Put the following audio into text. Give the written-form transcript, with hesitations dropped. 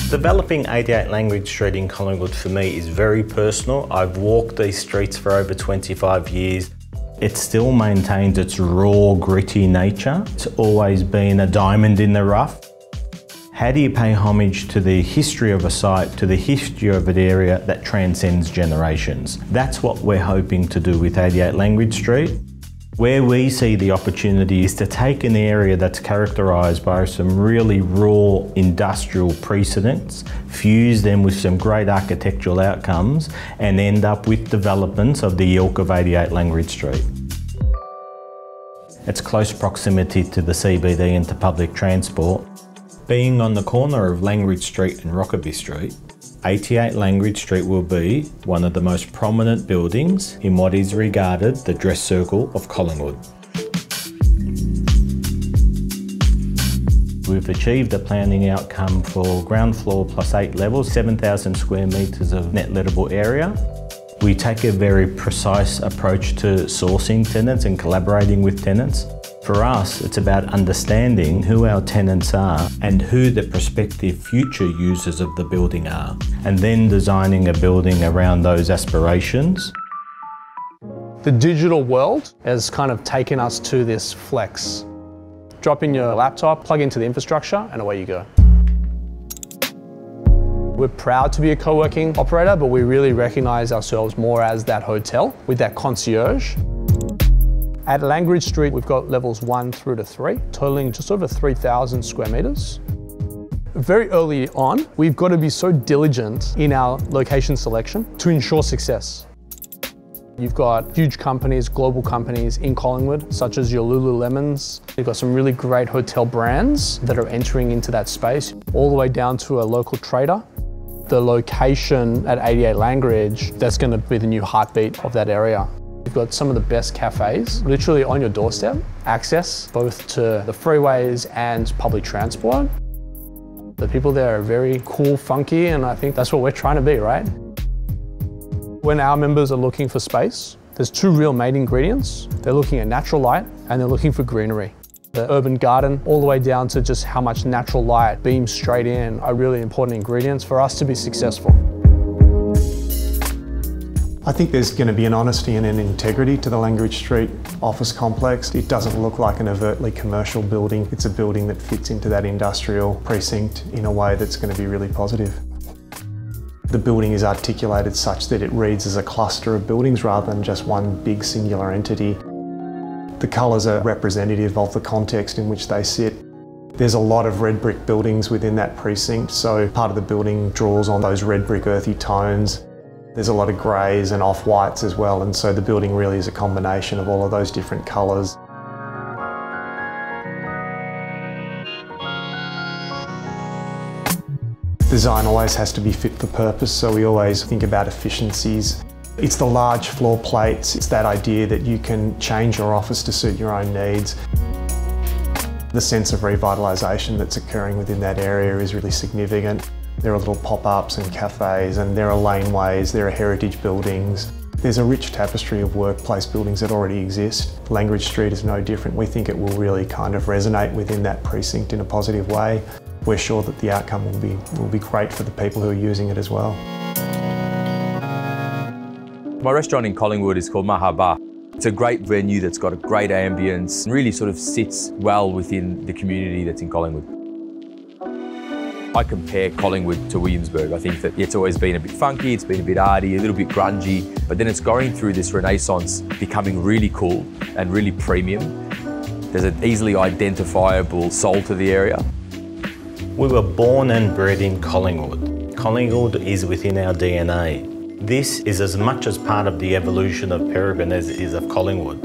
Developing 88 Langridge Street in Collingwood for me is very personal. I've walked these streets for over 25 years. It still maintains its raw, gritty nature. It's always been a diamond in the rough. How do you pay homage to the history of a site, to the history of an area that transcends generations? That's what we're hoping to do with 88 Langridge Street. Where we see the opportunity is to take an area that's characterised by some really raw industrial precedents, fuse them with some great architectural outcomes, and end up with developments of the ilk of 88 Langridge Street. It's close proximity to the CBD and to public transport. Being on the corner of Langridge Street and Rockaby Street, 88 Langridge Street will be one of the most prominent buildings in what is regarded the dress circle of Collingwood. We've achieved a planning outcome for ground floor plus 8 levels, 7,000 square metres of net lettable area. We take a very precise approach to sourcing tenants and collaborating with tenants. For us, it's about understanding who our tenants are and who the prospective future users of the building are, and then designing a building around those aspirations. The digital world has kind of taken us to this flex. Drop in your laptop, plug into the infrastructure, and away you go. We're proud to be a co-working operator, but we really recognise ourselves more as that hotel with that concierge. At Langridge Street, we've got levels 1 through to 3, totaling just over 3,000 square metres. Very early on, we've got to be so diligent in our location selection to ensure success. You've got huge companies, global companies in Collingwood, such as your Lululemons. You've got some really great hotel brands that are entering into that space, all the way down to a local trader. The location at 88 Langridge, that's going to be the new heartbeat of that area. You've got some of the best cafes literally on your doorstep, access both to the freeways and public transport. The people there are very cool, funky, and I think that's what we're trying to be, right? When our members are looking for space, there's 2 real main ingredients. They're looking at natural light and they're looking for greenery. The urban garden, all the way down to just how much natural light beams straight in, are really important ingredients for us to be successful. I think there's going to be an honesty and an integrity to the Langridge Street office complex. It doesn't look like an overtly commercial building. It's a building that fits into that industrial precinct in a way that's going to be really positive. The building is articulated such that it reads as a cluster of buildings rather than just one big singular entity. The colours are representative of the context in which they sit. There's a lot of red brick buildings within that precinct, so part of the building draws on those red brick earthy tones. There's a lot of greys and off-whites as well, and so the building really is a combination of all of those different colours. Design always has to be fit for purpose, so we always think about efficiencies. It's the large floor plates, it's that idea that you can change your office to suit your own needs. The sense of revitalisation that's occurring within that area is really significant. There are little pop-ups and cafes, and there are laneways, there are heritage buildings. There's a rich tapestry of workplace buildings that already exist. Langridge Street is no different. We think it will really kind of resonate within that precinct in a positive way. We're sure that the outcome will be great for the people who are using it as well. My restaurant in Collingwood is called Mahaba. It's a great venue that's got a great ambience, really sort of sits well within the community that's in Collingwood. I compare Collingwood to Williamsburg. I think that it's always been a bit funky, it's been a bit arty, a little bit grungy, but then it's going through this renaissance, becoming really cool and really premium. There's an easily identifiable soul to the area. We were born and bred in Collingwood. Collingwood is within our DNA. This is as much as part of the evolution of Peregrine as it is of Collingwood.